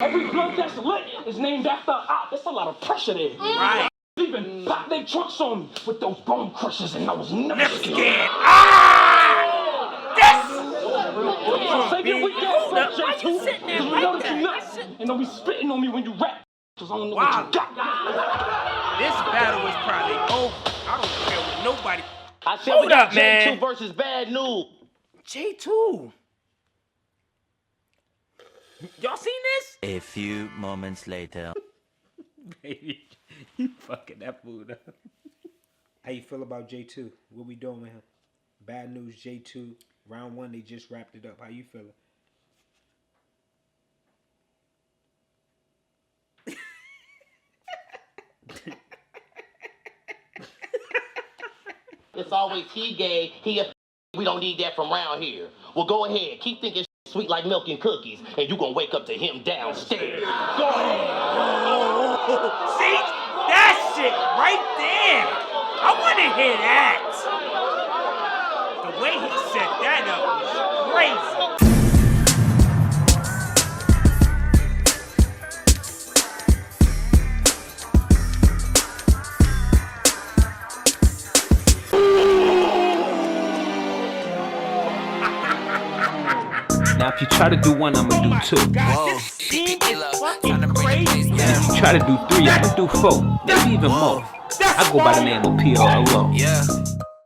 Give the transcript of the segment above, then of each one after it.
Every blunt that's lit is named after an op. There's a lot of pressure there. Right. Even pop their trucks on me with those bone crushers, and I was never scared. So save your weekend, fuck J2, because we know that you nuts. And don't be spitting on me when you rap, because I don't know what you got. This battle is probably over. I don't care with nobody. I said we got J2 versus Bad News. J2. Y'all seen this? A few moments later. Baby, you fucking that food up. How you feel about J2? What we doing with him? Bad News J2. Round 1, they just wrapped it up. How you feeling? It's always he gay, he a we don't need that from around here. Well, go ahead. Keep thinking sweet like milk and cookies, and you gonna wake up to him downstairs. Go ahead. See? That shit right there. I want to hear that. The way he set that up was crazy. Now if you try to do one, I'ma do two. This team is fucking crazy. And if you try to do three, I'ma do four. Maybe even more. I go by the name of PLO. Yeah.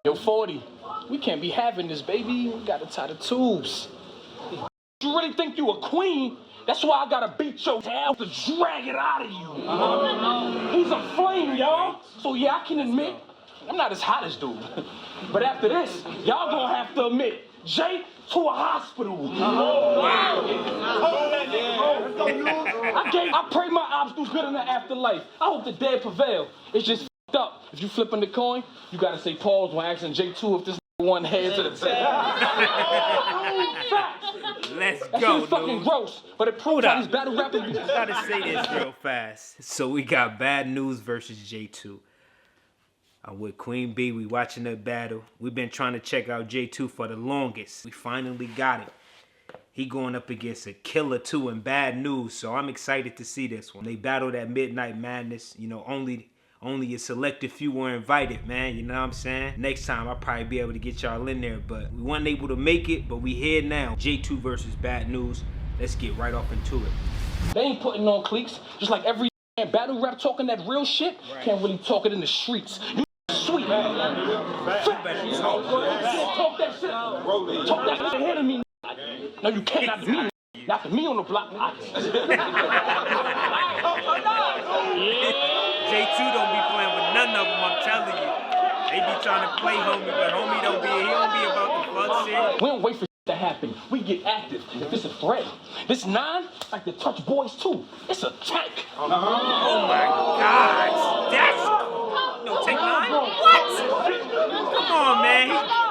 Yo, 40, we can't be having this, baby. We gotta tie the tubes. You really think you a queen? That's why I gotta beat your tail to drag it out of you. He's a flame, y'all. So yeah, I can admit, I'm not as hot as dude. But after this, y'all gonna have to admit, Jay to a hospital. I pray my ops do good in the afterlife. I hope the dead prevail. It's just f***ed up. If you flipping the coin, you gotta say pause when asking J2 if this one head to the tail. Let's That's go, just fucking dude. gross. But it proves how these battle rappers be. Gotta say this real fast. So we got Bad News versus J2. I'm with Queen B. We watching that battle. We've been trying to check out J2 for the longest. We finally got it. He going up against a killer too in Bad News. So I'm excited to see this one. They battled at Midnight Madness. You know, only a selected few were invited, man. You know what I'm saying? Next time I'll probably be able to get y'all in there. But we weren't able to make it, but we here now. J2 versus Bad News. Let's get right off into it. They ain't putting on cliques. Just like every battle rap talking that real shit, can't really talk it in the streets. You sweet, man. Talk that shit. Talk that shit ahead of me. No, you can't. Not me. Not me on the block. J2 don't be playing with none of them, I'm telling you. They be trying to play homie, but homie he don't be about the fuck shit. We don't wait for to happen. We get active if it's a threat. This 9, like the Touch Boys too. It's a tank. Oh my God. That's... No, take 9? What? Come on, man.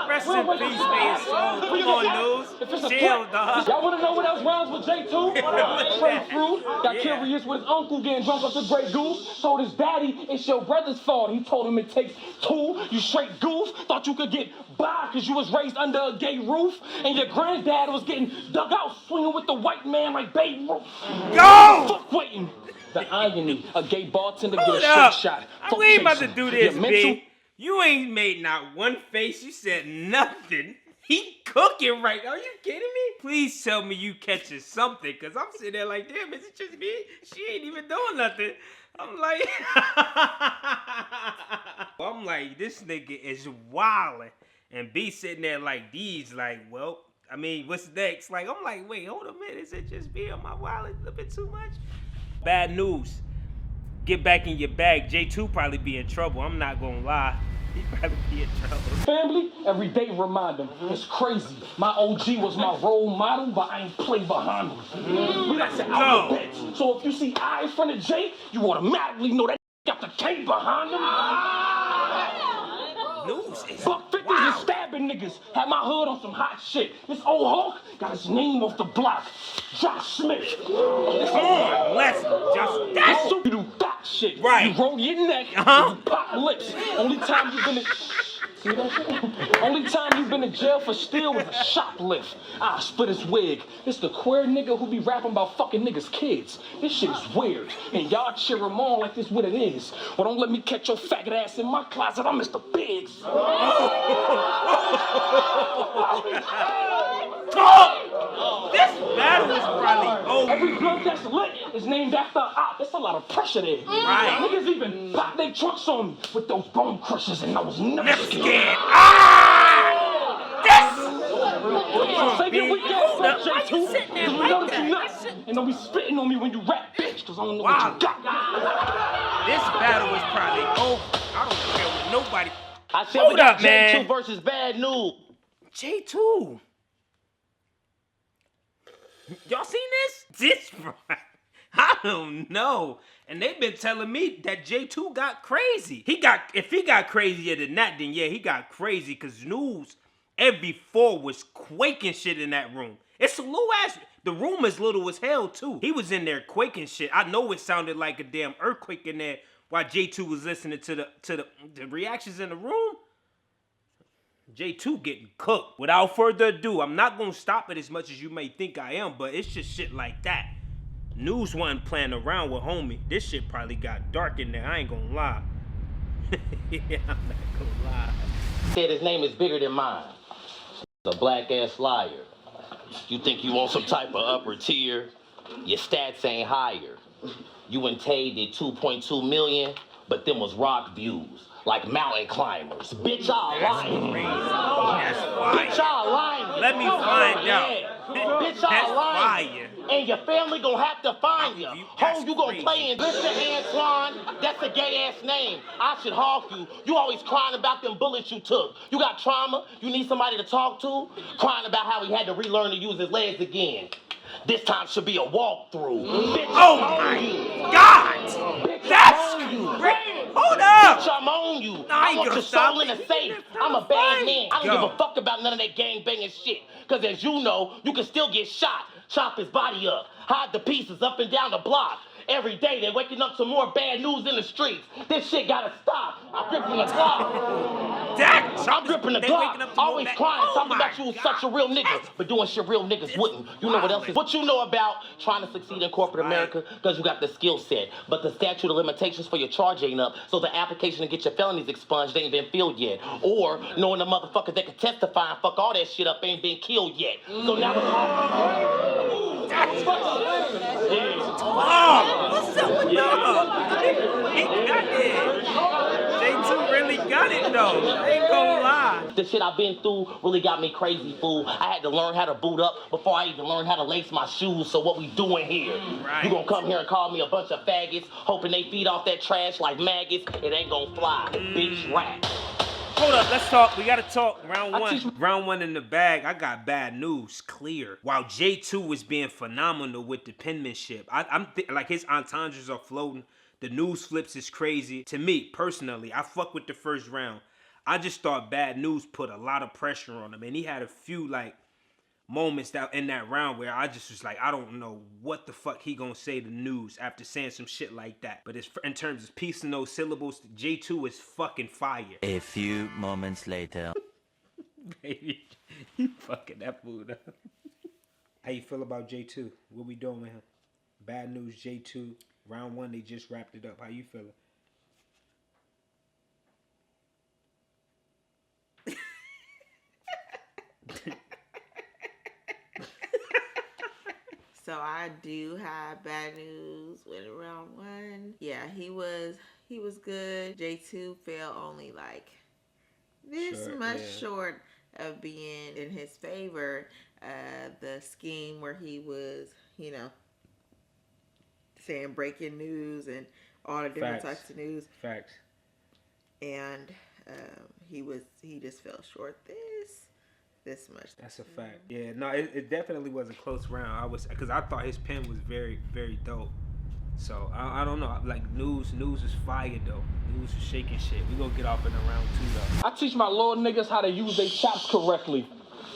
Rest in peace, man. Come on, Newz. Chill, dog. Y'all wanna know what else rhymes with J2? Straight fruit. Got curious with his uncle getting drunk off the Grey Goose. Told his daddy it's your brother's fault. He told him it takes 2. You straight goof. Thought you could get by because you was raised under a gay roof. And your granddad was getting dug out swinging with the white man like Babe Ruth. Go! Fuck waiting. The irony, a gay bartender get a Hold straight up. shot. We ain't about to do this, Your B. You ain't made not one face. You said nothing. He cooking right now. Are you kidding me? Please tell me you catching something, because I'm sitting there like, damn, is it just me? She ain't even doing nothing. I'm like, this nigga is wildin'. And B sitting there like these, like, well, I mean, what's next? Like, I'm like, wait, hold a minute. Is it just me? Am I wildin' a little bit too much? Bad News. Get back in your bag. J2 probably be in trouble. I'm not gonna lie. He probably be in trouble. Family, every day remind them. It's crazy. My OG was my role model, but I ain't play behind him. We got to alphabet. So if you see I in front of J, you automatically know that got the K behind him. Newz is Buck 50s and stabbing niggas. Had my hood on some hot shit. This old Hawk got his name off the block. Josh Smith. Come on, let's just That's you do that shit. Right. You roll your neck, and you pop lips. Only time you been See that shit? Only time you been in jail for steal was a shoplift. I split his wig. This the queer nigga who be rapping about fucking niggas' kids. This shit is weird. And y'all cheer him on like this what it is. Well, don't let me catch your faggot ass in my closet. I'm Mr. Biggs. This battle is probably over. Every blunt that's lit is named after an op. That's a lot of pressure there. Right. Niggas even pop their trucks on me with those bone crushers and those nuts. Scared. Ah! This! So say your weak ass Why up, you J2, sitting there because we like know that you that? nuts. And don't be spitting on me when you rap, bitch, because I don't know Wow. what you got. This battle is probably over. I don't care what nobody. I said Hold we got up, man. J2 versus Bad News. J2. Y'all seen this? This, I don't know. And they've been telling me that J2 got crazy. If he got crazier than that, then yeah, he got crazy. Cause Newz, every four was quaking shit in that room. It's a little ass. The room is little as hell too. He was in there quaking shit. I know it sounded like a damn earthquake in there while J2 was listening to the reactions in the room. J2 getting cooked. Without further ado, I'm not gonna stop it as much as you may think I am, but it's just shit like that. Newz wasn't playing around with homie. This shit probably got dark in there. I ain't gonna lie. Yeah, I'm not gonna lie. Said his name is bigger than mine. A black ass liar. You think you want some type of upper tier? Your stats ain't higher. You and Tay did 2.2 million, but them was rock views. Like mountain climbers. Bitch, y'all lying. That's fire. Bitch, y'all lying. Let me find out. Bitch, That's y'all lying. fire. And your family gonna have to find you. That's Ho, you gonna crazy. play in. Listen, Antoine, that's a gay ass name. I should hawk you. You always crying about them bullets you took. You got trauma. You need somebody to talk to. Crying about how he had to relearn to use his legs again. This time should be a walkthrough. Bitch, Oh I'm my on you. God! Bitch, That's I'm on you. crazy. Hold up! Bitch, I'm on you. I ain't I want gonna your stop soul in a it. safe. You I'm a fight. bad man. I don't Yo. give a fuck about none of that gang banging shit. Cause as you know, you can still get shot. Chop his body up. Hide the pieces up and down the block. Every day they're waking up to more bad news in the streets. This shit gotta stop. I'm gripping the Glock. I'm gripping the Glock. Always crying, talking about you was such a real nigga, but doing shit real niggas wouldn't. You know what else is? What you know about trying to succeed in corporate America? Because you got the skill set, but the statute of limitations for your charge ain't up, so the application to get your felonies expunged ain't been filled yet. Or knowing the motherfuckers that can testify and fuck all that shit up ain't been killed yet. So now What's up with dog? He got it. J2 really got it though. I ain't gonna lie. the shit I've been through really got me crazy, fool. I had to learn how to boot up before I even learned how to lace my shoes. So what we doing here? Right. You gonna come here and call me a bunch of faggots, hoping they feed off that trash like maggots? It ain't gonna fly, bitch rat. Hold up, let's talk. We gotta talk. Round one. Round one in the bag. I got bad news. Clear. While J2 was being phenomenal with the penmanship, I'm like his entendres are floating. The news flips is crazy. To me, personally, I fuck with the first round. I just thought Bad News put a lot of pressure on him, and he had a few like moments that in that round where I just was like, I don't know what the fuck he gonna say to Newz after saying some shit like that. But it's, in terms of piecing those syllables, J2 is fucking fire. A few moments later. Baby, you fucking that food up. How you feel about J2? What we doing with him? Bad News J2. Round one, they just wrapped it up. How you feeling? So I do have bad news with round one. Yeah, he was good. J2 fell only like this much short of being in his favor. The scheme where he was, you know, saying breaking news and all the different types of news. Facts. And he just fell short this much. That's a fact. Yeah, no, it definitely was a close round. Because I thought his pen was very, very dope. So I don't know. Like Newz is fire though. Newz is shaking shit. We gonna get off in a round two though. I teach my little niggas how to use their chops correctly.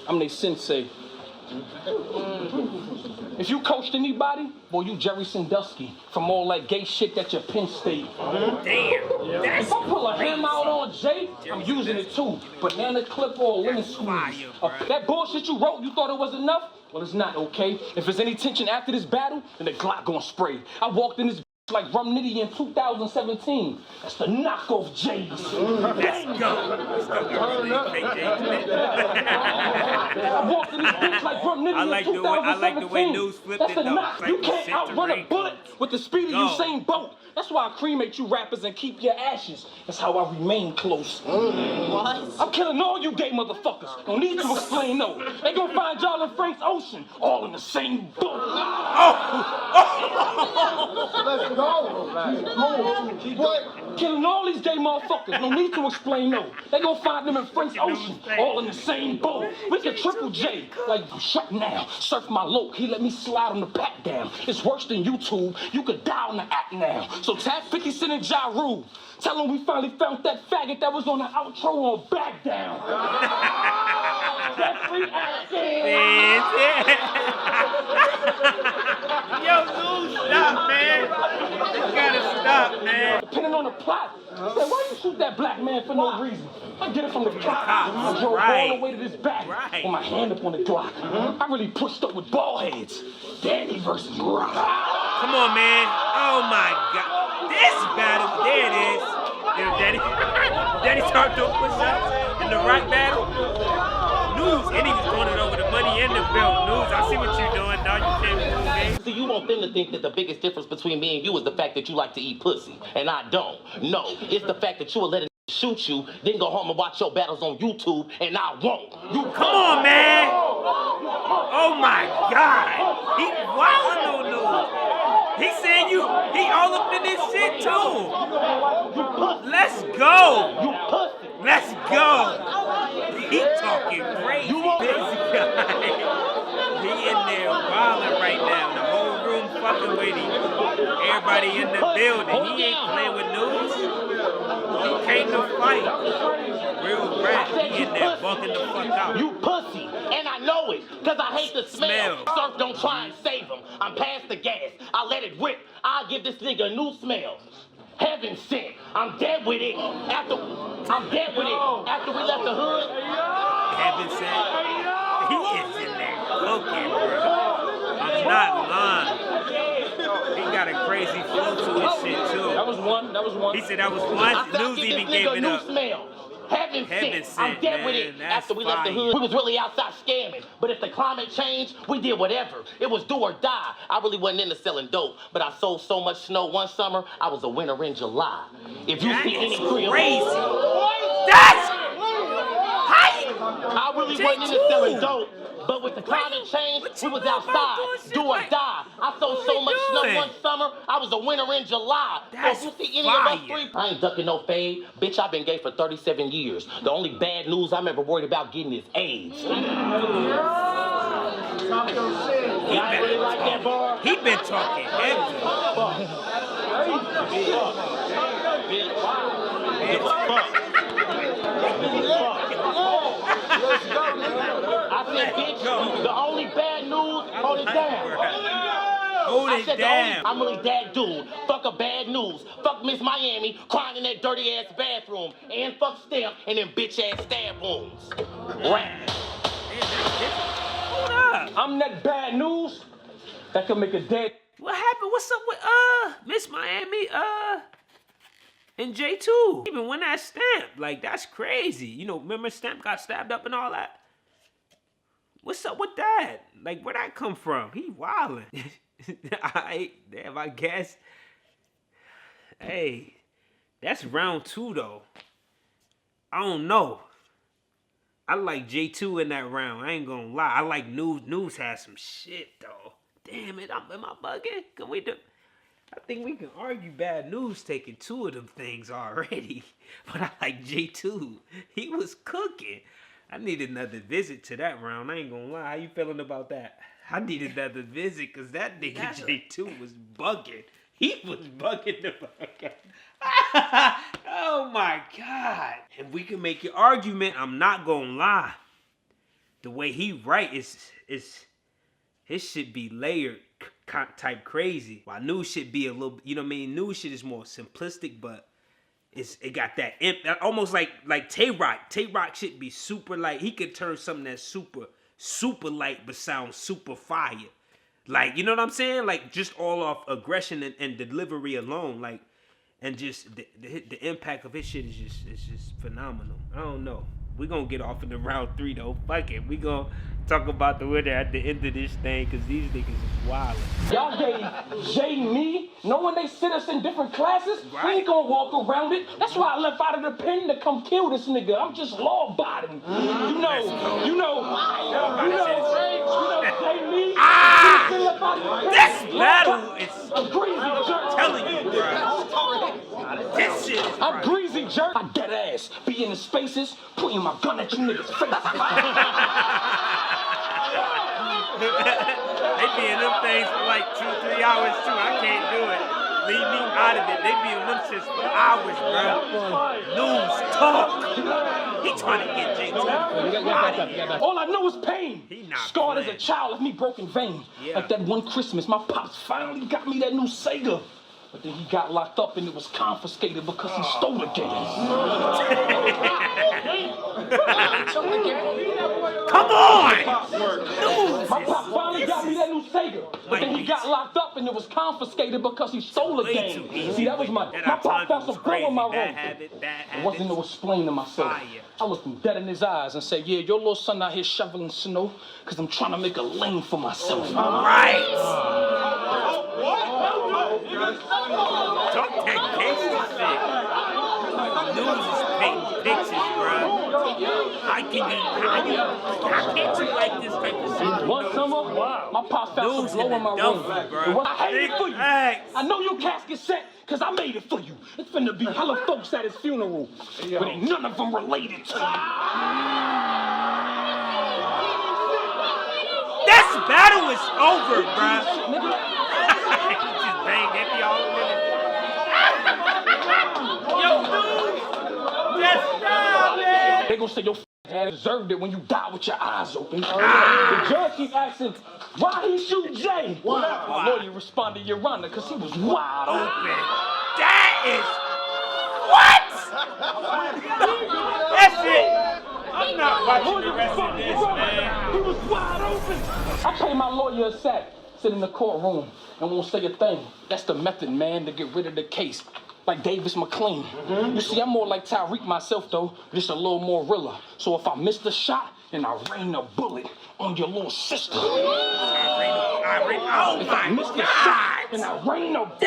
I'm their sensei. If you coached anybody, boy, you Jerry Sandusky from all that gay shit that you Penn State. Damn. If I pull a hammer out on Jay, I'm using it too. Banana clip or lemon squeeze. That bullshit you wrote, you thought it was enough? Well, it's not, okay? If there's any tension after this battle, then the Glock gonna spray. I walked in this like Rum Nitty in 2017. That's the knockoff Jays. Let's go. I walked in this bitch like Rum Nitty in 2017. I like the way Newz flipped That's it the though. knock. You can't outrun a bullet with the speed of Go. Usain Bolt. That's why I cremate you rappers and keep your ashes. That's how I remain close. What? I'm killing all you gay motherfuckers. No need to explain, no. They gonna find y'all in Frank's Ocean, all in the same boat. Let's go. Killing all these gay motherfuckers. No need to explain, no. They gonna find them in Frank's Ocean, all in the same boat. We can triple J. Like, shut now. Surf my loc. He let me slide on the pat down. It's worse than YouTube. You could die on the app now. So tap 50 Cent and Ja Rule. Tell him we finally found that faggot that was on the outro on Back Down. That free acting. Yo, Newz, stop, man. You gotta stop, man. Depending on the plot. I said, why you shoot that black man for no reason? I get it from the cop. I drove all the way to this back with my hand up on the Glock. I really pushed up with ball heads. Danny versus Rock. Come on, man. Oh, my God. This battle, there it is. You know, Daddy started doing push-ups in the Rock battle. Newz, and he was going it over the money in the belt. Newz, I see what you're doing. Now you can't do it. So you want them to think that the biggest difference between me and you is the fact that you like to eat pussy, and I don't. No, it's the fact that you will let a shoot you, then go home and watch your battles on YouTube, and I won't. You come on, man. Oh my God. He wildin' on Newz. He saying he all up in this shit too. Let's go. You pussy. Let's go. He talking crazy. He in there wildin' right now. The whole room fucking with him. Everybody in the building. He ain't playing with Newz. He came to fight. Real rap. He in there bunking the fuck out. You pussy. And I know it, because I hate the smell. Surf don't try and save him. I'm past the gas. I let it rip. I'll give this nigga a new smell. Heaven sent. I'm dead with it. After we left the hood. Heaven sent. He is in there cooking, bro. I'm not lying. He got a crazy flow to his shit, too. That was one. He said that was one. Newz even gave it up. Heaven sent. I'm dead with it. After we left the hood, we was really outside scamming. But if the climate changed, we did whatever. It was do or die. I really wasn't into selling dope, but I sold so much snow one summer, I was a winner in July. If you see any crib, crazy. That's I really wasn't into selling dope. But with the climate change, we was outside, do or die. I sold so much snow one summer, I was a winner in July. So if you see any of us three, I ain't ducking no fade. Bitch, I've been gay for 37 years. The only bad news I'm ever worried about getting is AIDS. He been talking heavy. I said, bitch, the only bad news, hold it down. Hold it down. I'm really that dude. Fuck a bad news. Fuck Miss Miami crying in that dirty ass bathroom. And fuck Stamp and them bitch ass stab wounds. Rap. Hold up. I'm that bad news that can make a dead. What happened? What's up with Miss Miami and J2? Even when that Stamp, like that's crazy. You know, remember Stamp got stabbed up and all that? What's up with that? Like, where'd that come from? He wildin'. Damn, I guess. Hey, that's round 2, though. I don't know. I like J2 in that round. I ain't gonna lie. I like Newz. Newz has some shit, though. Damn it, am I bugging? Can we do... I think we can argue bad news taking 2 of them things already. But I like J2. He was cooking. I need another visit to that round. I ain't gonna lie. How you feeling about that? I need another visit because that nigga J2 was bugging. He was bugging the fuck out. Oh my God. If we can make your argument, I'm not gonna lie. the way he write is his shit be layered type crazy. While Newz shit be a little, you know what I mean? Newz shit is more simplistic, but it got that almost like Tay-Rock. Tay-Rock shit be super light. He could turn something that's super light but sound super fire. Like, you know what I'm saying? Like, just all off aggression and delivery alone. Like, and just the impact of his shit is just phenomenal. I don't know. We're gonna get off in the round 3 though. Fuck it. We gonna talk about the winner at the end of this thing, cause these niggas is wild. Y'all gave Jay me, knowing they sit us in different classes. Right. We ain't gonna walk around it. That's why I left out of the pen to come kill this nigga. I'm just law-abiding. You know, Jay me. This battle is a greasy jerk. telling you, bro. This shit is I'm greasy jerk. I dead ass. Be in the spaces, pointing my gun at you niggas' faces. They be in them things for like 2-3 hours too. I can't do it. Leave me out of it. They be in them shits for hours, bro. Newz talk. He trying to get J2. All I know is pain. He not Scarred playing. as a child, left me broken vein. Yeah. Like that one Christmas, my pops finally got me that new Sega. But then he got locked up and it was confiscated because he stole the game. Come on! My pop finally got me that new Sega. But then he got locked up and it was confiscated because he stole the game. See, that was my pop found some blow in my room. It wasn't no explaining myself. I looked him dead in his eyes and said, yeah, your little son out here shoveling snow because I'm trying to make a lane for myself. Right! Talk that gangster shit. Newz is painting pictures, bro. How can't you like this type of shit? One summer, my pop found some blow in my room. I hate it for you. I know your casket set, cause I made it for you. It's finna be hella folks at his funeral, but ain't none of them related to you. This battle is over, bro. Just bang that all in it. Yo, Newz, just stop it. They gon' say your dad deserved it when you die with your eyes open. The judge keep asking, why he shoot Jay? My lawyer responded, Your Honor, cause he was wide open. That is what? That's it. I'm not watching the rest of this, man. He was wide open. I paid my lawyer a sack, sit in the courtroom, and won't say a thing. That's the method, man, to get rid of the case. Like Davis McLean. You see, I'm more like Tyreek myself, though, just a little more realer. So if I miss the shot, then I rain a bullet on your little sister. If I miss the shot, then I rain a bullet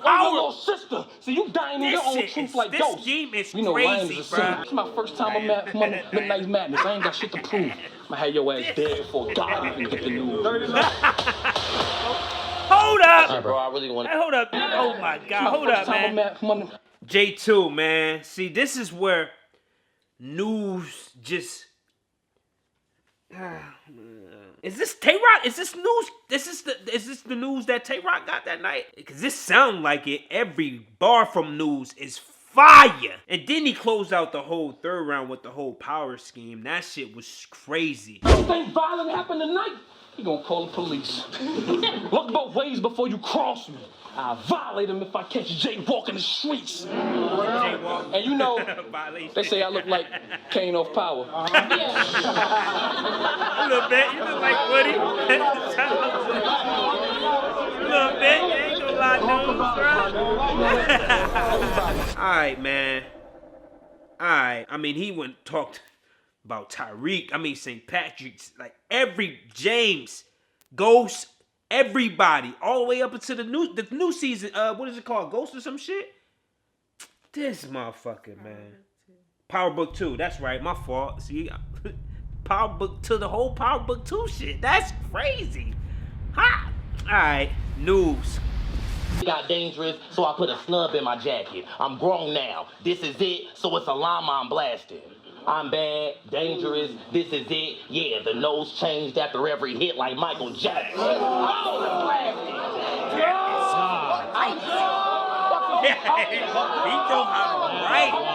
on your little sister. So you dying in your own truth like this ghosts. game is You know, crazy, Ryan's bro. It's my first time on Midnight Madness. I ain't got shit to prove. I had your ass dead before God even get the news. Hold up. Right, bro, I really want Hey, hold up. Oh my God. Hold up, man. J2, man. See, this is where Newz just. Is this Tay-Rock? Is this Newz? Is this the Newz that Tay-Rock got that night? Because this sound like it. Every bar from Newz is fire. And then he closed out the whole third round with the whole power scheme. That shit was crazy. Something violent happened tonight. He gonna call the police. Look both ways before you cross me. I'll violate him if I catch Jay walking the streets. And you know, they say I look like Kane off Power. A little bit. You look like Woody. A little bit. You ain't gonna lie, Newz, bro. Alright, man. Alright. I mean, he went and talked about Tyreek. I mean, St. Patrick's. Like, every James, Ghost, everybody. All the way up into the new season. What is it called? Ghost or some shit? This motherfucker, man. Power Book 2. That's right. My fault. See, Power Book 2. The whole Power Book 2 shit. That's crazy. Ha! Alright. Newz. got dangerous, so I put a snub in my jacket. I'm grown now. This is it, so it's a llama I'm blasting. I'm bad, dangerous, this is it. Yeah, the nose changed after every hit like Michael Jackson. He know how to write, bro.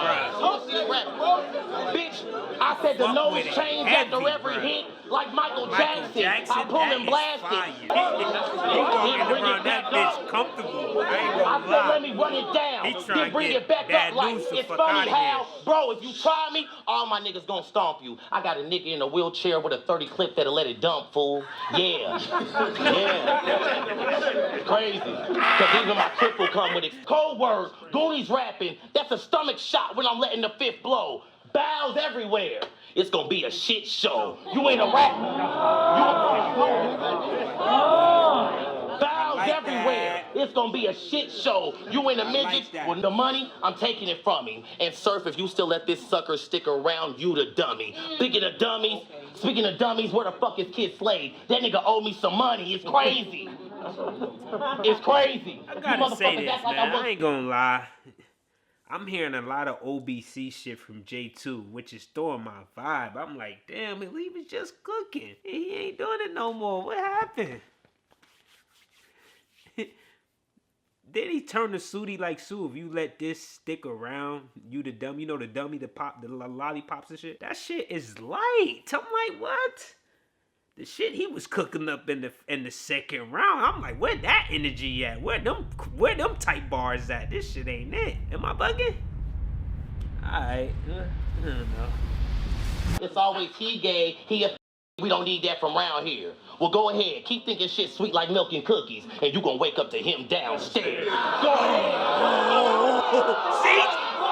Bitch, I said the nose changed after every hit like Michael Jackson. I pull and blast it. He walking around that bitch comfortable. I ain't gonna said, lie. let me run it down. He trying Then to bring get it back Bad up like News the it's fuck funny outta how, here. bro, if you try me, all my niggas gonna stomp you. I got a nigga in a wheelchair with a 30 clip that'll let it dump, fool. Yeah. Yeah. Crazy. Cause even my clip will come with it. Cold word, Goonies rapping, that's a stomach shot when I'm letting the fifth blow. Bows everywhere. It's gonna be a shit show. You ain't a rap. Bows like everywhere. that. It's gonna be a shit show. You ain't a midget. like that. Well, the money, I'm taking it from him. And Surf, if you still let this sucker stick around, you the dummy. Speaking of dummies, where the fuck is Kid Slade? That nigga owe me some money. It's crazy. It's crazy. I gotta say this, man. I ain't gonna lie. I'm hearing a lot of OBC shit from J2, which is throwing my vibe. I'm like, damn, he was just cooking. He ain't doing it no more. What happened? Then he turned to Sooty like, Sue, if you let this stick around, you the dummy. You know the dummy, the lollipops and shit? That shit is light. I'm like, what? The shit he was cooking up in the second round, I'm like, where that energy at? Where them type bars at? This shit ain't it. Am I bugging? Alright, I don't know. It's always he gay, he a we don't need that from around here. Well, go ahead, keep thinking shit sweet like milk and cookies, and you gonna wake up to him downstairs. Go ahead. See?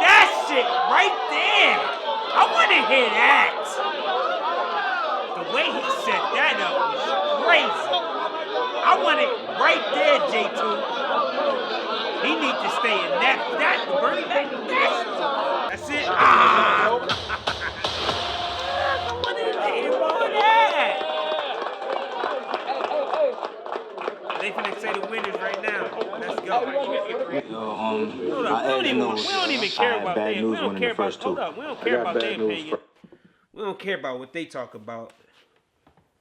That shit right there. I wanna hear that. The way he set that up was crazy. I want it right there, J2. He needs to stay in that Bernie back. That's it. I want to hear more of that. They finna say the winners right now. Let's go. We don't even care about them. We don't care about. Hold up. We don't care about their opinion. We don't care about what they talk about.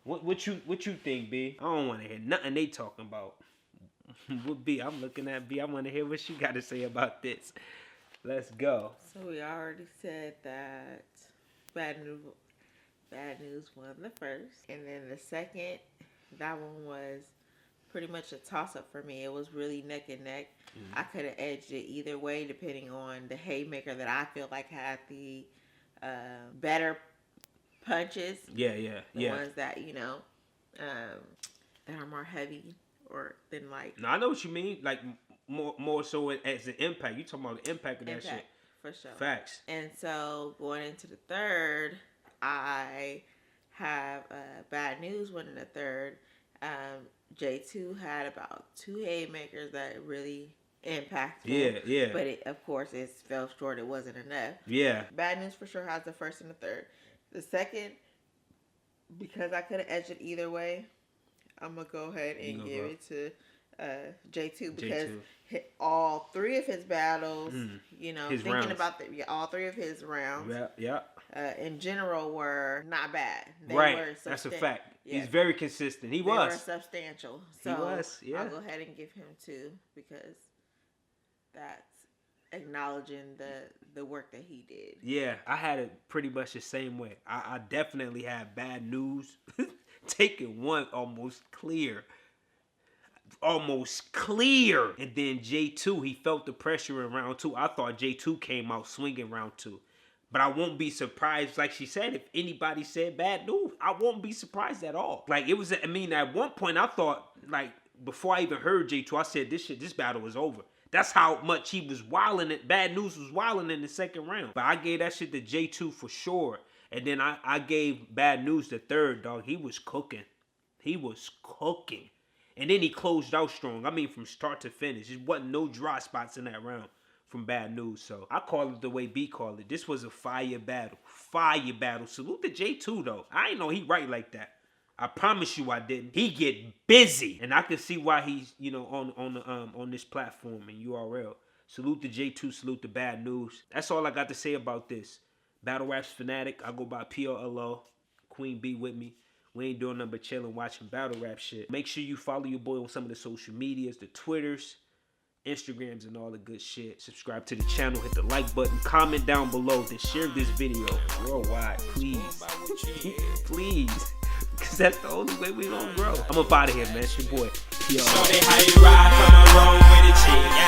What you think, B? I don't want to hear nothing they talking about. What B? I'm looking at B. I want to hear what she got to say about this. Let's go. So we already said that Bad News won the first, and then the second, that one was pretty much a toss-up for me. It was really neck and neck. I could have edged it either way, depending on the haymaker that I feel like had the better punches. Yeah. The ones that, you know, that are more heavy or than like. No, I know what you mean. Like more so as an impact. You talking about the impact of that shit. For sure. Facts. And so going into the third, I have Bad News winning the third. J2 had about 2 haymakers that really impactful. Yeah. But of course, it fell short. It wasn't enough. Yeah. Bad News for sure has the first and the third. The second, because I could have edged it either way, I'm going to go ahead and give it to J2 because all 3 of his battles, you know, his thinking rounds. about all 3 of his rounds, in general, were not bad. They were that's a fact. Yeah. He's very consistent. They were substantial. So he was, yeah. I'll go ahead and give him 2 because that's acknowledging the work that he did. Yeah, I had it pretty much the same way. I definitely had Bad News taking one almost clear. And then J2, he felt the pressure in round 2. I thought J2 came out swinging round 2. But I won't be surprised, like she said, if anybody said Bad News, I won't be surprised at all. Like, it was, I mean, at one point I thought, like, before I even heard J2, I said, this battle was over. That's how much he was wilding it. Bad News was wilding in the second round. But I gave that shit to J2 for sure. And then I gave Bad News the third, dog. He was cooking. And then he closed out strong. I mean, from start to finish. There wasn't no dry spots in that round from Bad News. So I call it the way B called it. This was a fire battle. Salute to J2, though. I ain't know he right like that. I promise you I didn't. He get busy. And I can see why he's, you know, on this platform and URL. Salute to J2, salute to Bad News. That's all I got to say about this. Battle Raps Fanatic. I go by PRLO. Queen B with me. We ain't doing nothing but chilling, watching battle rap shit. Make sure you follow your boy on some of the social medias, the Twitters, Instagrams, and all the good shit. Subscribe to the channel, hit the like button, comment down below, then share this video worldwide, please. Please. That's the only way we gonna grow. I'm up out of here, man. It's your boy. Yo. Shorty, how you ride from a road with a chick?